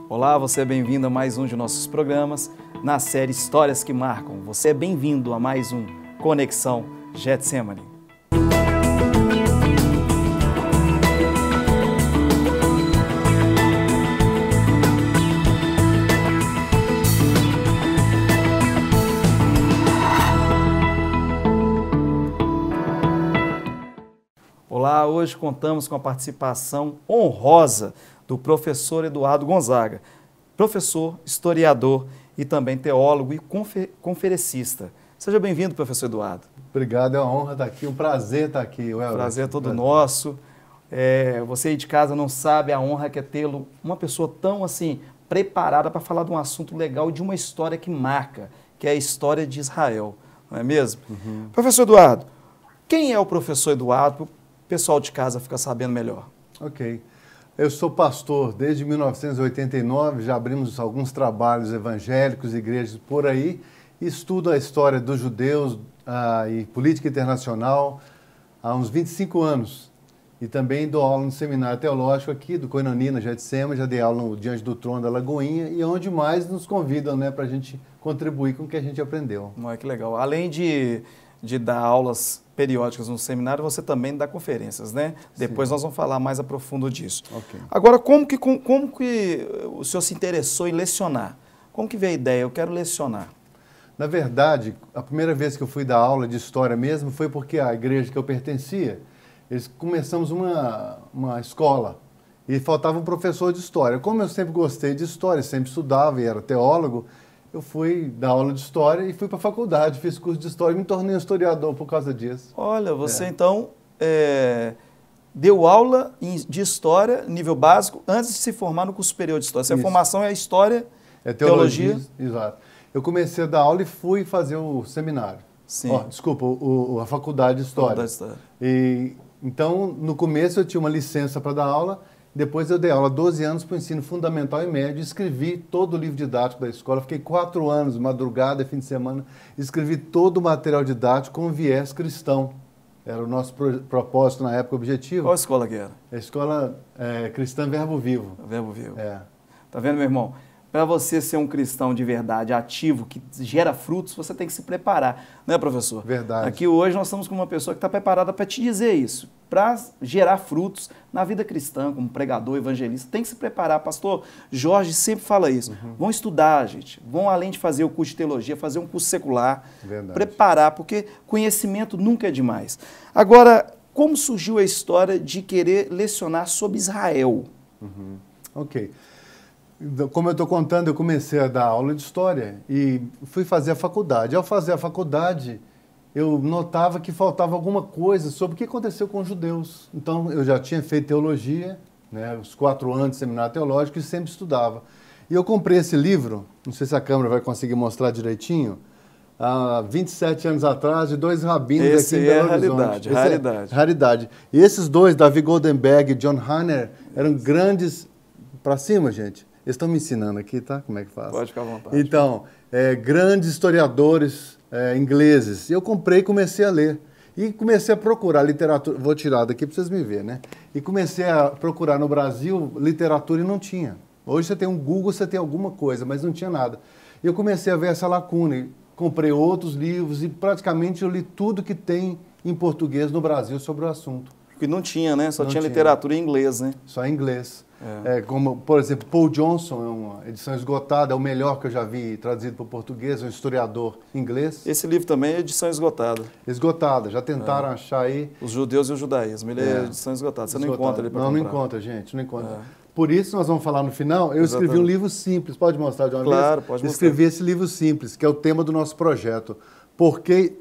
Olá, você é bem-vindo a mais um de nossos programas na série Histórias que Marcam. Você é bem-vindo a mais um Conexão Getsemane. Olá, hoje contamos com a participação honrosa do professor Eduardo Gonzaga, professor, historiador e também teólogo e conferencista. Seja bem-vindo, professor Eduardo. Obrigado, é uma honra estar aqui, um prazer estar aqui. Prazer é todo nosso. Você aí de casa não sabe a honra que é tê-lo, uma pessoa tão assim preparada para falar de um assunto legal e de uma história que marca, que é a história de Israel, não é mesmo? Uhum. Professor Eduardo, quem é o professor Eduardo? O pessoal de casa fica sabendo melhor. Ok. Eu sou pastor desde 1989, já abrimos alguns trabalhos evangélicos, igrejas por aí, e estudo a história dos judeus e política internacional há uns 25 anos. E também dou aula no seminário teológico aqui do Koinonia, na Getsemane, já dei aula no Diante do Trono da Lagoinha, e onde mais nos convidam, né, para a gente contribuir com o que a gente aprendeu. Que legal. Além de dar aulas periódicas no seminário, você também dá conferências, né? Sim. Depois nós vamos falar mais a profundo disso. Okay. Agora, como que o senhor se interessou em lecionar? Como que veio a ideia? Eu quero lecionar. Na verdade, a primeira vez que eu fui dar aula de história mesmo foi porque a igreja que eu pertencia, começamos uma escola e faltava um professor de história. Como eu sempre gostei de história, sempre estudava e era teólogo, eu fui dar aula de história e fui para a faculdade, fiz curso de história e me tornei um historiador por causa disso. Olha, você então deu aula de história, nível básico, antes de se formar no curso superior de história. Essa formação é história, teologia. Exato. Eu comecei a dar aula e fui fazer o seminário. Sim. A faculdade de história. Então, no começo eu tinha uma licença para dar aula. Depois eu dei aula 12 anos para o ensino fundamental e médio, escrevi todo o livro didático da escola, fiquei 4 anos, madrugada, fim de semana, escrevi todo o material didático com viés cristão. Era o nosso propósito na época, objetivo. Qual escola que era? A escola cristã Verbo Vivo. Verbo Vivo. Tá vendo, meu irmão? Para você ser um cristão de verdade, ativo, que gera frutos, você tem que se preparar. Não é, professor? Verdade. Aqui hoje nós estamos com uma pessoa que está preparada para te dizer isso. Para gerar frutos na vida cristã, como pregador, evangelista, tem que se preparar. Pastor Jorge sempre fala isso. Vão estudar, gente. Vão, além de fazer o curso de teologia, fazer um curso secular. Verdade. Preparar, porque conhecimento nunca é demais. Agora, como surgiu a história de querer lecionar sobre Israel? Ok. Como eu estou contando, eu comecei a dar aula de história e fui fazer a faculdade. Ao fazer a faculdade, eu notava que faltava alguma coisa sobre o que aconteceu com os judeus. Então, eu já tinha feito teologia, né, os 4 anos de seminário teológico, e sempre estudava. E eu comprei esse livro, não sei se a câmera vai conseguir mostrar direitinho, há 27 anos atrás, de 2 rabinos aqui em Belo Horizonte. Raridade. E esses dois, Davi Goldenberg e John Hanner, eram grandes... Para cima, gente. Eles estão me ensinando aqui, tá? Como é que faz? Pode ficar à vontade. Então, grandes historiadores ingleses. Eu comprei e comecei a ler. E comecei a procurar literatura... Vou tirar daqui para vocês me verem, né? E comecei a procurar no Brasil literatura e não tinha. Hoje você tem um Google, você tem alguma coisa, mas não tinha nada. E eu comecei a ver essa lacuna. E comprei outros livros e praticamente eu li tudo que tem em português no Brasil sobre o assunto. Porque não tinha, né? Só tinha literatura em inglês, né? Só em inglês. Como, por exemplo, Paul Johnson, é uma edição esgotada, é o melhor que eu já vi traduzido para o português, um historiador inglês. Esse livro também é edição esgotada. Esgotada, já tentaram achar aí. Os judeus e o judaísmo, ele é edição esgotada, você não encontra ele para comprar. Não encontra, gente, não encontra. Por isso, nós vamos falar no final, eu escrevi um livro simples, pode mostrar de uma vez? Claro, pode mostrar. Escrevi esse livro simples, que é o tema do nosso projeto. Por que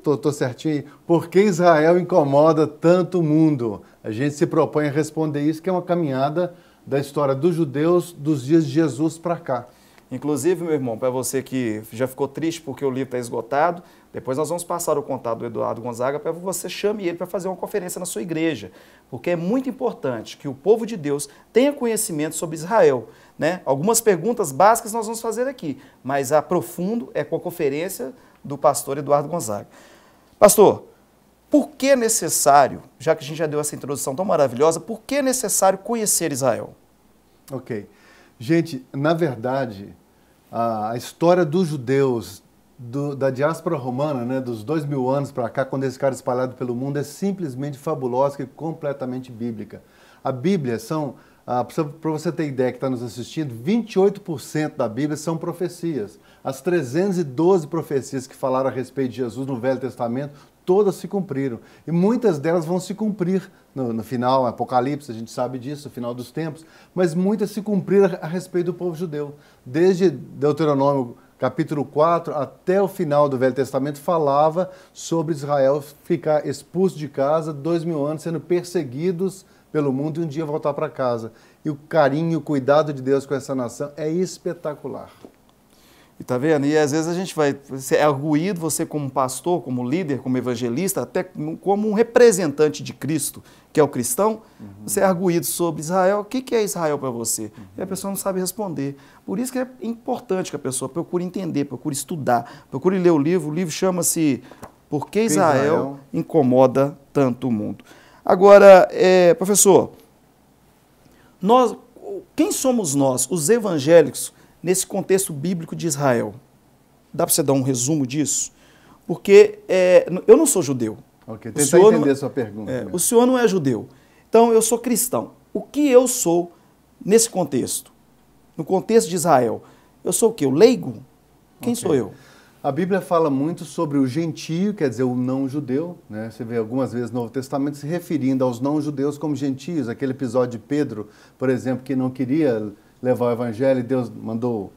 Israel incomoda tanto o mundo? A gente se propõe a responder isso, que é uma caminhada da história dos judeus dos dias de Jesus para cá. Inclusive, meu irmão, para você que já ficou triste porque o livro está esgotado, depois nós vamos passar o contato do Eduardo Gonzaga para que você chame ele para fazer uma conferência na sua igreja, porque é muito importante que o povo de Deus tenha conhecimento sobre Israel, né? Algumas perguntas básicas nós vamos fazer aqui, mas a profundo é com a conferência do pastor Eduardo Gonzaga. Pastor, por que é necessário, já que a gente já deu essa introdução tão maravilhosa, por que é necessário conhecer Israel? Ok. Gente, na verdade, a história dos judeus, da diáspora romana, né, dos 2000 anos para cá, quando eles ficaram espalhados pelo mundo, é simplesmente fabulosa e completamente bíblica. A Bíblia são, para você ter ideia que está nos assistindo, 28% da Bíblia são profecias. As 312 profecias que falaram a respeito de Jesus no Velho Testamento, todas se cumpriram. E muitas delas vão se cumprir no final, Apocalipse, a gente sabe disso, no final dos tempos, mas muitas se cumpriram a respeito do povo judeu. Desde Deuteronômio capítulo 4 até o final do Velho Testamento falava sobre Israel ficar expulso de casa, 2000 anos sendo perseguidos pelo mundo e um dia voltar para casa. E o carinho, o cuidado de Deus com essa nação é espetacular. E tá vendo? E às vezes a gente vai, é arguído, você como pastor, como líder, como evangelista, até como um representante de Cristo, que é o cristão, você é arguído sobre Israel. O que é Israel para você? E a pessoa não sabe responder. Por isso que é importante que a pessoa procure entender, procure estudar, procure ler o livro. O livro chama-se Por que Israel Incomoda Tanto o Mundo? Agora, professor, quem somos nós, os evangélicos, nesse contexto bíblico de Israel? Dá para você dar um resumo disso? Porque eu não sou judeu. Ok, tentar entender a sua pergunta. O senhor não é judeu. Então, eu sou cristão. O que eu sou nesse contexto? No contexto de Israel? Eu sou o quê? O leigo? Quem sou eu? A Bíblia fala muito sobre o gentio, quer dizer, o não-judeu, né? Você vê algumas vezes no Novo Testamento se referindo aos não-judeus como gentios. Aquele episódio de Pedro, por exemplo, que não queria levar o evangelho e Deus mandou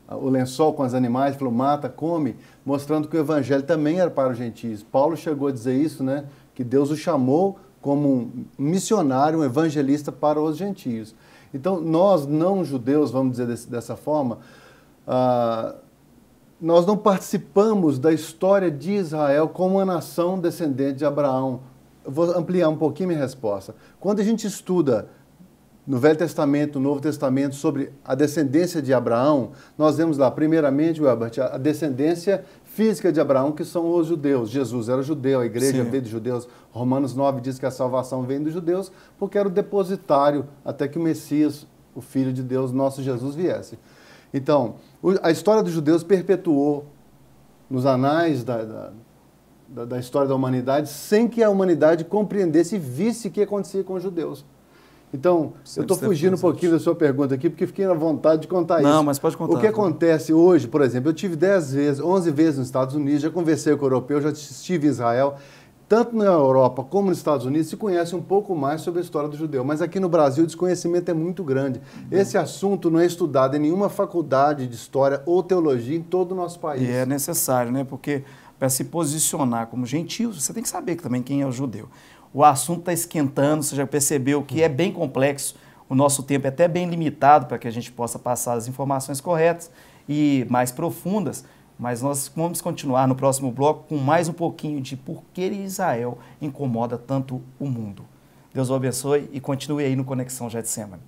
o lençol com os animais, falou, mata, come, mostrando que o evangelho também era para os gentios. Paulo chegou a dizer isso, né? Que Deus o chamou como um missionário, um evangelista para os gentios. Então, nós não-judeus, vamos dizer dessa forma, nós não participamos da história de Israel como uma nação descendente de Abraão. Eu vou ampliar um pouquinho minha resposta. Quando a gente estuda no Velho Testamento, no Novo Testamento, sobre a descendência de Abraão, nós vemos lá, primeiramente, Welbert, a descendência física de Abraão, que são os judeus. Jesus era judeu, a igreja veio dos judeus. Romanos 9 diz que a salvação vem dos judeus, porque era o depositário até que o Messias, o Filho de Deus, nosso Jesus, viesse. Então, a história dos judeus perpetuou nos anais da história da humanidade, sem que a humanidade compreendesse e visse o que acontecia com os judeus. Então, eu estou fugindo um pouquinho da sua pergunta aqui, porque fiquei na vontade de contar isso. Não, mas pode contar. O que acontece hoje, por exemplo, eu tive 11 vezes nos Estados Unidos, já conversei com o europeu, já estive em Israel. Tanto na Europa como nos Estados Unidos se conhece um pouco mais sobre a história do judeu, mas aqui no Brasil o desconhecimento é muito grande. Esse assunto não é estudado em nenhuma faculdade de história ou teologia em todo o nosso país. E é necessário, né? Porque para se posicionar como gentio, você tem que saber também quem é o judeu. O assunto está esquentando, você já percebeu que é bem complexo, o nosso tempo é até bem limitado para que a gente possa passar as informações corretas e mais profundas, mas nós vamos continuar no próximo bloco com mais um pouquinho de por que Israel incomoda tanto o mundo. Deus o abençoe e continue aí no Conexão Getsemane.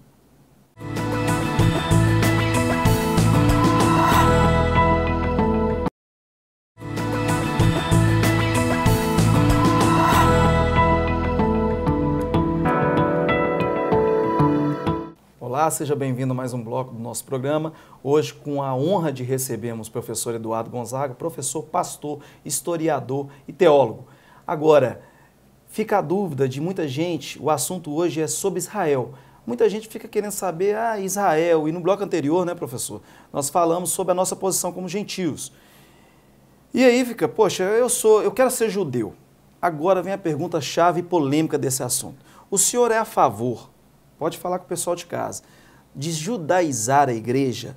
Olá, seja bem-vindo a mais um bloco do nosso programa. Hoje, com a honra de recebermos o professor Eduardo Gonzaga, professor, pastor, historiador e teólogo. Agora, fica a dúvida de muita gente, o assunto hoje é sobre Israel. Muita gente fica querendo saber, Israel, e no bloco anterior, né, professor, nós falamos sobre a nossa posição como gentios. E aí fica, poxa, eu quero ser judeu. Agora vem a pergunta-chave e polêmica desse assunto. O senhor é a favor, pode falar com o pessoal de casa, de judaizar a igreja?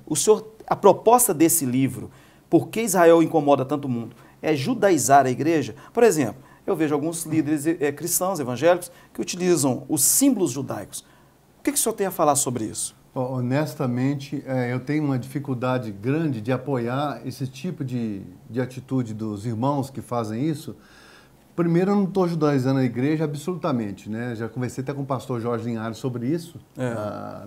A proposta desse livro, Por que Israel Incomoda Tanto o Mundo, é judaizar a igreja? Por exemplo, eu vejo alguns líderes cristãos, evangélicos, que utilizam os símbolos judaicos. O que o senhor tem a falar sobre isso? Honestamente, eu tenho uma dificuldade grande de apoiar esse tipo de atitude dos irmãos que fazem isso. Primeiro, eu não estou judaizando a igreja absolutamente, né? Já conversei até com o pastor Jorge Linhares sobre isso.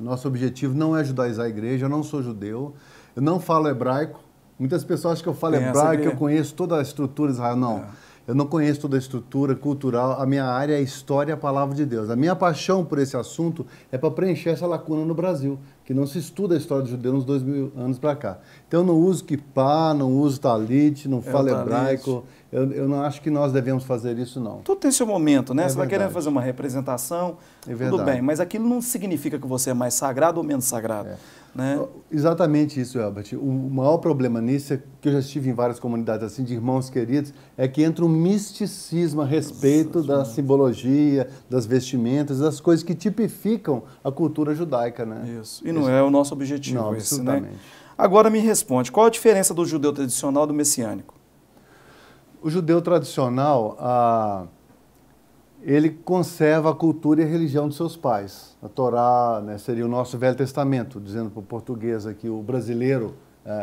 Nosso objetivo não é judaizar a igreja, eu não sou judeu, eu não falo hebraico. Muitas pessoas acham que eu falo hebraico, que eu conheço toda a estrutura de Israel. Não. Eu não conheço toda a estrutura cultural, a minha área é história e a palavra de Deus. A minha paixão por esse assunto é para preencher essa lacuna no Brasil, que não se estuda a história do judeu uns 2000 anos para cá. Então eu não uso kippá, não uso talit, não falo hebraico. Eu não acho que nós devemos fazer isso, não. Tudo tem seu momento, né? Você vai querendo fazer uma representação, tudo bem, mas aquilo não significa que você é mais sagrado ou menos sagrado. Né? Exatamente isso, Elbert. O maior problema nisso, que eu já estive em várias comunidades assim, de irmãos queridos, é que entra um misticismo a respeito da simbologia, das vestimentas, das coisas que tipificam a cultura judaica. Né? Isso. E não é o nosso objetivo. Não, esse, absolutamente. Né? Agora me responde, qual a diferença do judeu tradicional e do messiânico? O judeu tradicional, ele conserva a cultura e a religião dos seus pais. A Torá, né, seria o nosso Velho Testamento, dizendo para o português aqui, o brasileiro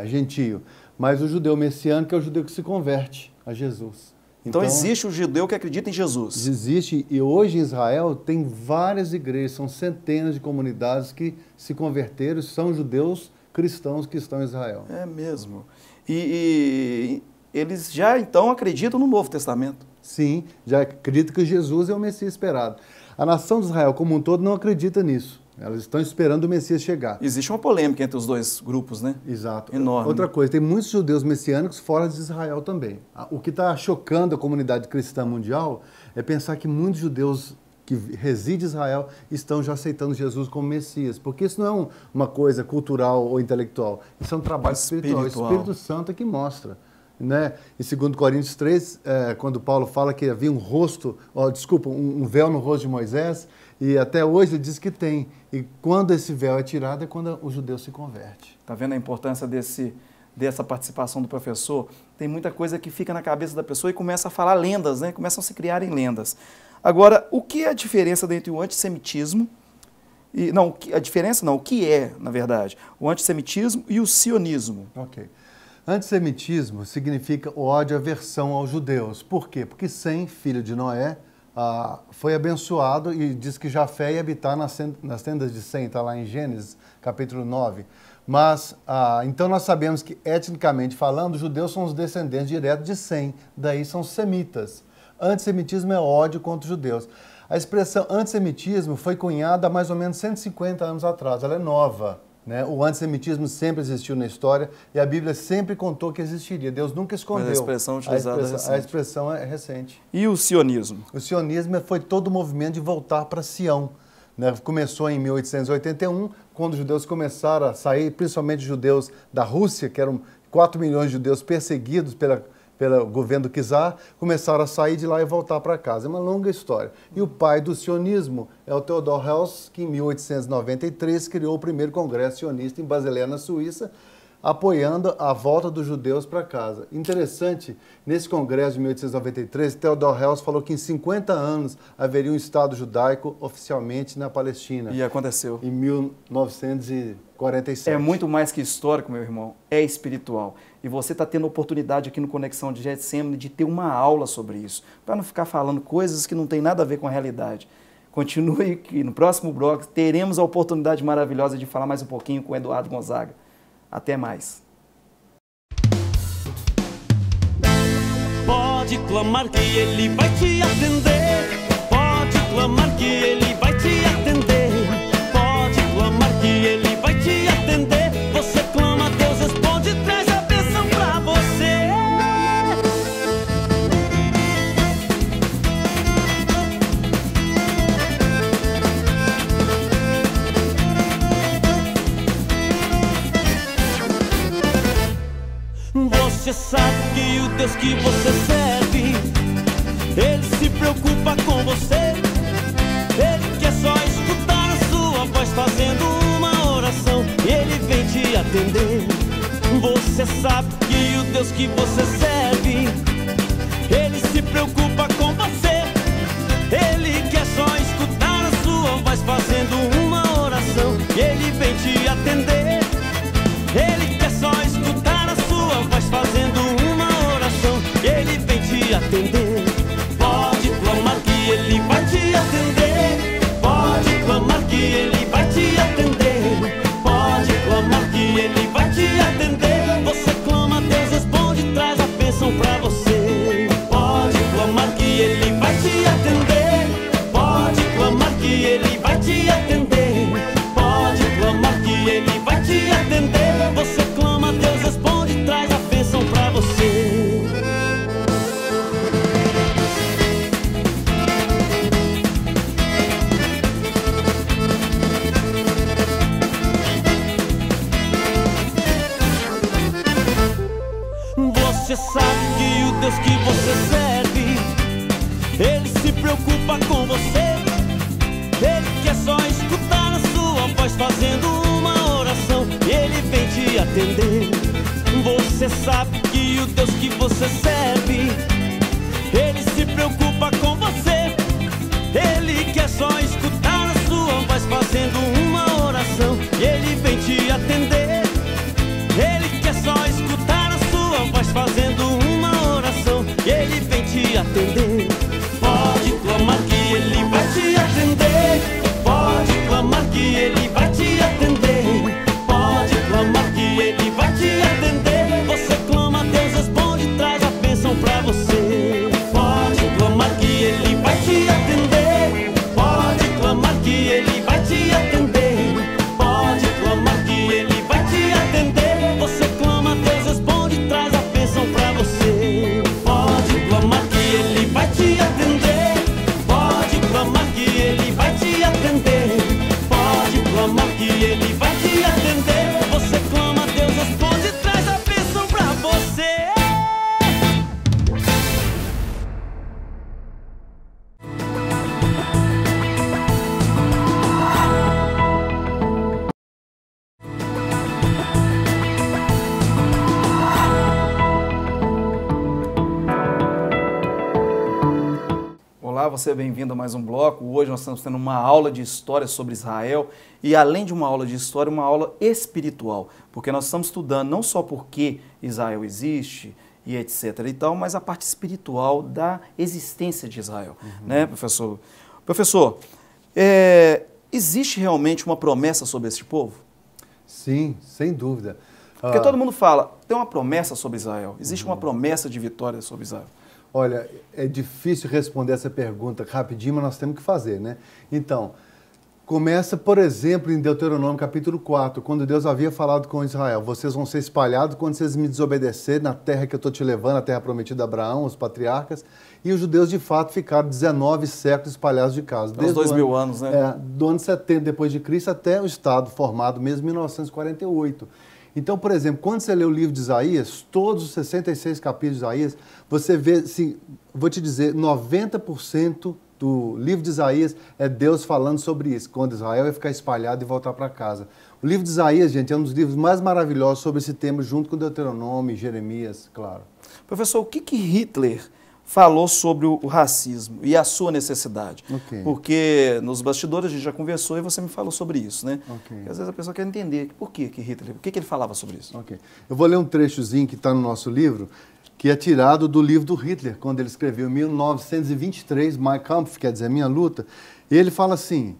gentio. Mas o judeu messiânico é o judeu que se converte a Jesus. Então existe o judeu que acredita em Jesus. Existe, e hoje em Israel tem várias igrejas, são centenas de comunidades que se converteram, são judeus cristãos que estão em Israel. É mesmo. E eles já então acreditam no Novo Testamento. Sim, já acreditam que Jesus é o Messias esperado. A nação de Israel como um todo não acredita nisso. Elas estão esperando o Messias chegar. Existe uma polêmica entre os dois grupos, né? Exato. Enorme. Outra coisa, tem muitos judeus messiânicos fora de Israel também. O que está chocando a comunidade cristã mundial é pensar que muitos judeus que residem em Israel estão já aceitando Jesus como Messias, porque isso não é uma coisa cultural ou intelectual, isso é um trabalho espiritual. O Espírito Santo é que mostra. Né? Em 2 Coríntios 3, quando Paulo fala que havia um véu no rosto de Moisés, e até hoje ele diz que tem. E quando esse véu é tirado é quando o judeu se converte. Está vendo a importância dessa participação do professor? Tem muita coisa que fica na cabeça da pessoa e começa a falar lendas, né? Começam a se criarem lendas. Agora, o que é a diferença entre o antissemitismo o que é, na verdade, o antissemitismo e o sionismo? Ok. Antissemitismo significa o ódio e aversão aos judeus. Por quê? Porque Sem, filho de Noé, foi abençoado e diz que Jafé ia habitar nas tendas de Sem, está lá em Gênesis, capítulo 9. Mas, então nós sabemos que, etnicamente falando, os judeus são os descendentes diretos de Sem, daí são semitas. Antissemitismo é ódio contra os judeus. A expressão antissemitismo foi cunhada há mais ou menos 150 anos atrás, ela é nova. Né? O antissemitismo sempre existiu na história e a Bíblia sempre contou que existiria. Deus nunca escondeu. Mas a expressão utilizada é recente. A expressão é recente. E o sionismo? O sionismo foi todo o movimento de voltar para Sião. Né? Começou em 1881, quando os judeus começaram a sair, principalmente os judeus da Rússia, que eram 4 milhões de judeus perseguidos pelo governo do czar, começaram a sair de lá e voltar para casa. É uma longa história. E o pai do sionismo é o Theodor Herzl, que em 1893 criou o primeiro congresso sionista em Basileia, na Suíça, apoiando a volta dos judeus para casa. Interessante, nesse congresso de 1893, Theodor Herzl falou que em 50 anos haveria um Estado judaico oficialmente na Palestina. E aconteceu. Em 1947. É muito mais que histórico, meu irmão, é espiritual. E você está tendo a oportunidade aqui no Conexão de Getsemane de ter uma aula sobre isso, para não ficar falando coisas que não tem nada a ver com a realidade. Continue aqui, no próximo bloco teremos a oportunidade maravilhosa de falar mais um pouquinho com o Eduardo Gonzaga. Até mais. Pode clamar que ele vai te atender. Pode clamar que ele vai te atender. Pode clamar que ele vai te atender. Você clama, Deus responde, traz a bênção pra você. Você sabe que o Deus que você serve, Ele se preocupa com você. Ele quer só escutar a sua voz fazendo uma oração e Ele vem te atender. Você sabe que o Deus que você serve, Ele se preocupa com você. Ele quer só escutar a sua voz fazendo uma oração e Ele vem te atender. Ele quer só escutar a sua voz fazendo uma oração e Ele vem te atender. Pode clamar que Ele vai te atender. Pode clamar que Ele vai te atender. Pode clamar que Ele vai te atender. Você clama, Deus responde, traz a bênção Deus que você serve, Ele se preocupa com você. Ele quer só escutar a sua voz fazendo uma oração, e Ele vem te atender. Você sabe que o Deus que você serve, Ele se preocupa com você. Ele quer só escutar a sua voz fazendo uma oração, e Ele vem te atender. Ele quer só escutar a sua voz fazendo uma oração, e Ele vem te atender. Pode clamar que Ele vai te atender. Pode clamar que Ele vai te atender. Pode clamar que Ele vai te atender. Você clama, Deus responde, traz a bênção pra você. Pode clamar que Ele vai te atender. Pode clamar que Ele vai te atender. Pode clamar que Ele vai te atender. Você clama, Deus responde, traz a bênção pra você. Pode clamar que Ele vai te atender. Pode clamar que Ele vai te atender. Pode clamar que Ele vai te atender. Você clama, Deus responde, traz a bênção pra você. Olá, você é bem-vindo a mais um bloco. Hoje nós estamos tendo uma aula de história sobre Israel e, além de uma aula de história, uma aula espiritual, porque nós estamos estudando não só por que Israel existe e etc. e tal, mas a parte espiritual da existência de Israel, né, professor? Professor, existe realmente uma promessa sobre este povo? Sim, sem dúvida. Porque todo mundo fala, tem uma promessa sobre Israel, existe uma promessa de vitória sobre Israel. Olha, é difícil responder essa pergunta rapidinho, mas nós temos que fazer, né? Então, começa, por exemplo, em Deuteronômio capítulo 4, quando Deus havia falado com Israel: vocês vão ser espalhados quando vocês me desobedecerem na terra que eu estou te levando, a terra prometida a Abraão, os patriarcas. E os judeus, de fato, ficaram 19 séculos espalhados de casa. Desde 2000 anos, né? Do ano 70 depois de Cristo até o Estado formado mesmo em 1948. Então, por exemplo, quando você lê o livro de Isaías, todos os 66 capítulos de Isaías, você vê, assim, vou te dizer, 90% do livro de Isaías é Deus falando sobre isso, quando Israel ia ficar espalhado e voltar para casa. O livro de Isaías, gente, é um dos livros mais maravilhosos sobre esse tema, junto com Deuteronômio e Jeremias, claro. Professor, o que Hitler falou sobre o racismo e a sua necessidade? Okay. Porque nos bastidores a gente já conversou e você me falou sobre isso, né? Okay. Porque às vezes a pessoa quer entender por que Hitler, o que ele falava sobre isso. Okay. Eu vou ler um trechozinho que está no nosso livro, que é tirado do livro do Hitler, quando ele escreveu em 1923, Mein Kampf, quer dizer, Minha Luta. E ele fala assim,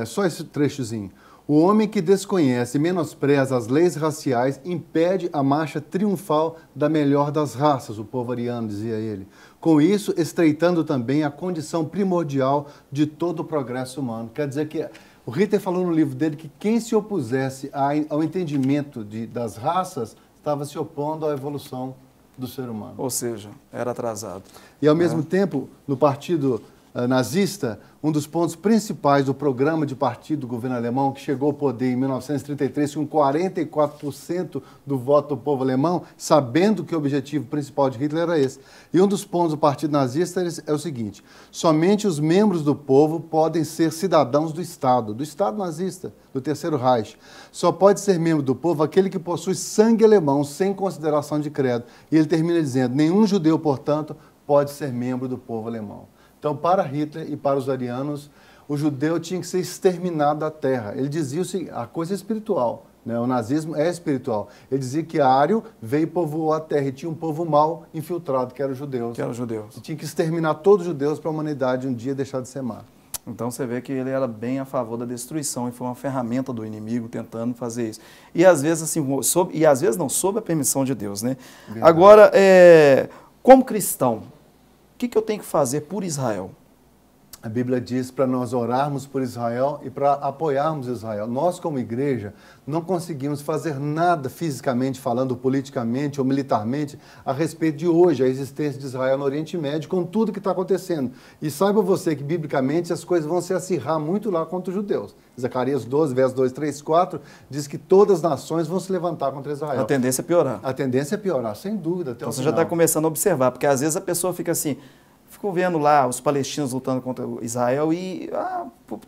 só esse trechozinho: o homem que desconhece e menospreza as leis raciais impede a marcha triunfal da melhor das raças, o povo ariano, dizia ele. Com isso, estreitando também a condição primordial de todo o progresso humano. Quer dizer que o Hitler falou no livro dele que quem se opusesse ao entendimento das raças estava se opondo à evolução do ser humano. Ou seja, era atrasado. E, ao mesmo tempo, no partido nazista, um dos pontos principais do programa de partido do governo alemão, que chegou ao poder em 1933 com 44% do voto do povo alemão, sabendo que o objetivo principal de Hitler era esse. E um dos pontos do partido nazista é o seguinte: somente os membros do povo podem ser cidadãos do Estado nazista, do Terceiro Reich. Só pode ser membro do povo aquele que possui sangue alemão, sem consideração de credo. E ele termina dizendo: nenhum judeu, portanto, pode ser membro do povo alemão. Então, para Hitler e para os arianos, o judeu tinha que ser exterminado da terra. Ele dizia a coisa é espiritual, né? O nazismo é espiritual. Ele dizia que Ário veio e povoou a terra e tinha um povo mau infiltrado, que eram os judeus. E tinha que exterminar todos os judeus para a humanidade um dia deixar de ser má. Então você vê que ele era bem a favor da destruição e foi uma ferramenta do inimigo tentando fazer isso. E às vezes assim, sob a permissão de Deus, né? Verdade. Agora, como cristão, o que eu tenho que fazer por Israel? A Bíblia diz para nós orarmos por Israel e para apoiarmos Israel. Nós, como igreja, não conseguimos fazer nada fisicamente falando, politicamente ou militarmente, a respeito de hoje, a existência de Israel no Oriente Médio, com tudo que está acontecendo. E saiba você que, biblicamente, as coisas vão se acirrar muito lá contra os judeus. Zacarias 12, versos 2, 3, 4, diz que todas as nações vão se levantar contra Israel. A tendência é piorar. A tendência é piorar, sem dúvida. Até então o você final. já está começando a observar, porque às vezes a pessoa fica assim... Ficou vendo lá os palestinos lutando contra Israel e,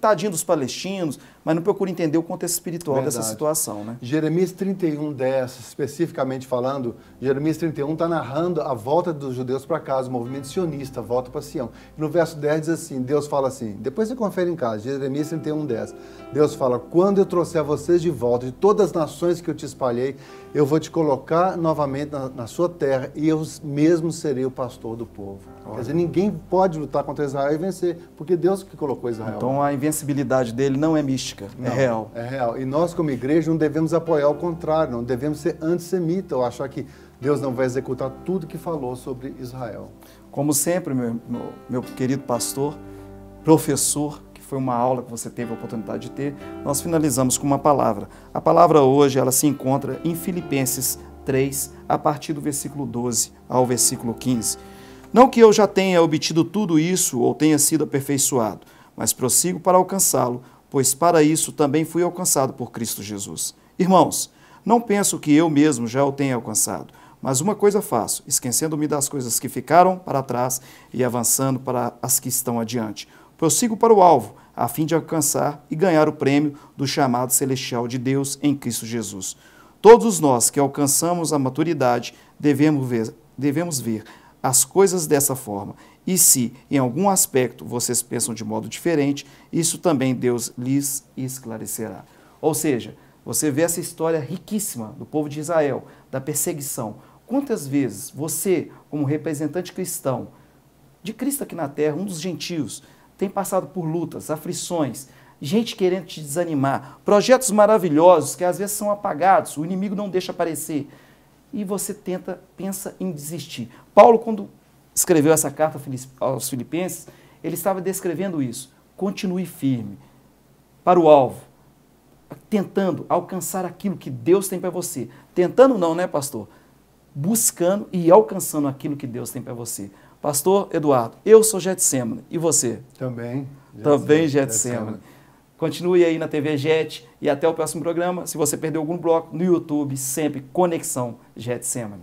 tadinho dos palestinos, mas não procura entender o contexto espiritual dessa situação, né? Jeremias 31, 10, especificamente falando, Jeremias 31 está narrando a volta dos judeus para casa, o movimento sionista, a volta para Sião. E no verso 10 diz assim, Deus fala assim, depois você confere em casa, Jeremias 31, 10, Deus fala, quando eu trouxer vocês de volta de todas as nações que eu te espalhei, eu vou te colocar novamente na sua terra e eu mesmo serei o pastor do povo. Quer dizer, ninguém pode lutar contra Israel e vencer, porque Deus que colocou Israel. Então a invencibilidade dele não é mística, é real. É real. E nós, como igreja, não devemos apoiar o contrário, não devemos ser antissemita ou achar que Deus não vai executar tudo que falou sobre Israel. Como sempre, meu querido pastor, professor, que foi uma aula que você teve a oportunidade de ter, nós finalizamos com uma palavra. A palavra hoje, ela se encontra em Filipenses 3, a partir do versículo 12 ao versículo 15. Não que eu já tenha obtido tudo isso ou tenha sido aperfeiçoado, mas prossigo para alcançá-lo, pois para isso também fui alcançado por Cristo Jesus. Irmãos, não penso que eu mesmo já o tenha alcançado, mas uma coisa faço, esquecendo-me das coisas que ficaram para trás e avançando para as que estão adiante. Prossigo para o alvo, a fim de alcançar e ganhar o prêmio do chamado celestial de Deus em Cristo Jesus. Todos nós que alcançamos a maturidade devemos ver as coisas dessa forma. E se, em algum aspecto, vocês pensam de modo diferente, isso também Deus lhes esclarecerá. Ou seja, você vê essa história riquíssima do povo de Israel, da perseguição. Quantas vezes você, como representante cristão, de Cristo aqui na terra, um dos gentios, tem passado por lutas, aflições, gente querendo te desanimar, projetos maravilhosos que às vezes são apagados, o inimigo não deixa aparecer, e você pensa em desistir. Paulo, quando escreveu essa carta aos Filipenses, ele estava descrevendo isso. Continue firme, para o alvo, tentando alcançar aquilo que Deus tem para você. Tentando não, né, pastor? Buscando e alcançando aquilo que Deus tem para você. Pastor Eduardo, eu sou Getsemane, e você? Também. Também Getsemane. Continue aí na TV Jet e até o próximo programa. Se você perdeu algum bloco, no YouTube, sempre Conexão Getsemane.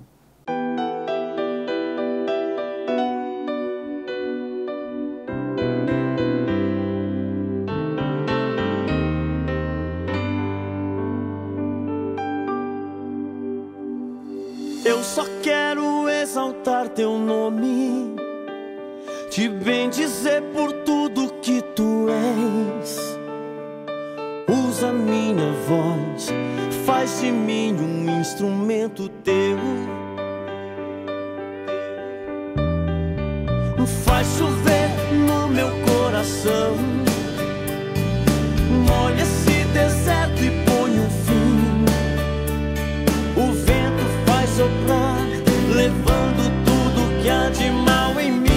Eu só quero exaltar teu nome, te bendizer por tudo que tu és. Usa minha voz, faz de mim um instrumento teu. Faz chover no meu coração, molha esse deserto e põe um fim. O vento faz soprar, levando tudo que há de mal em mim.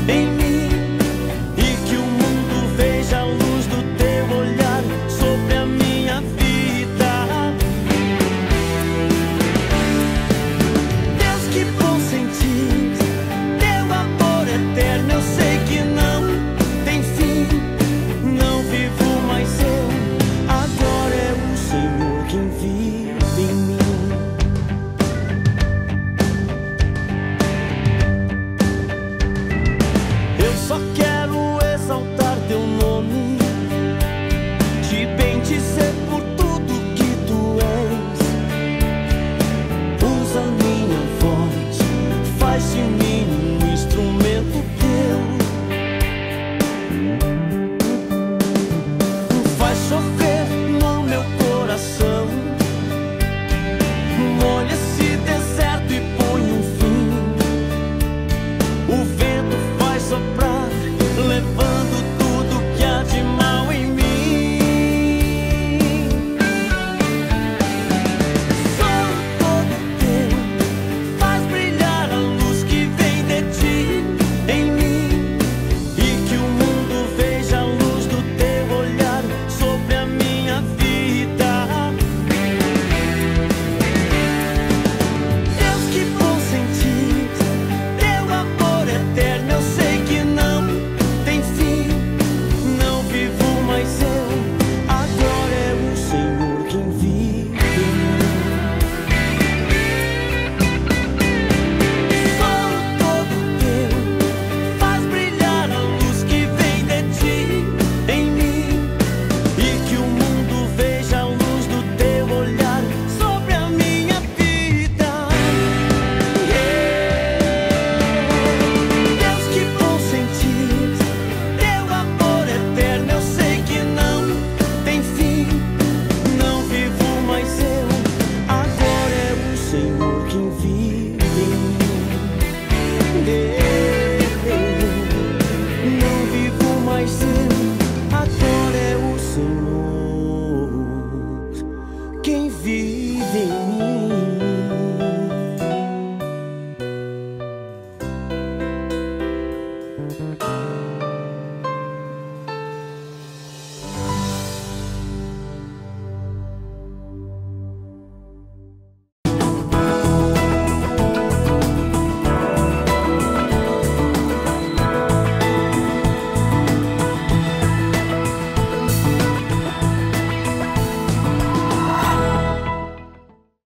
Em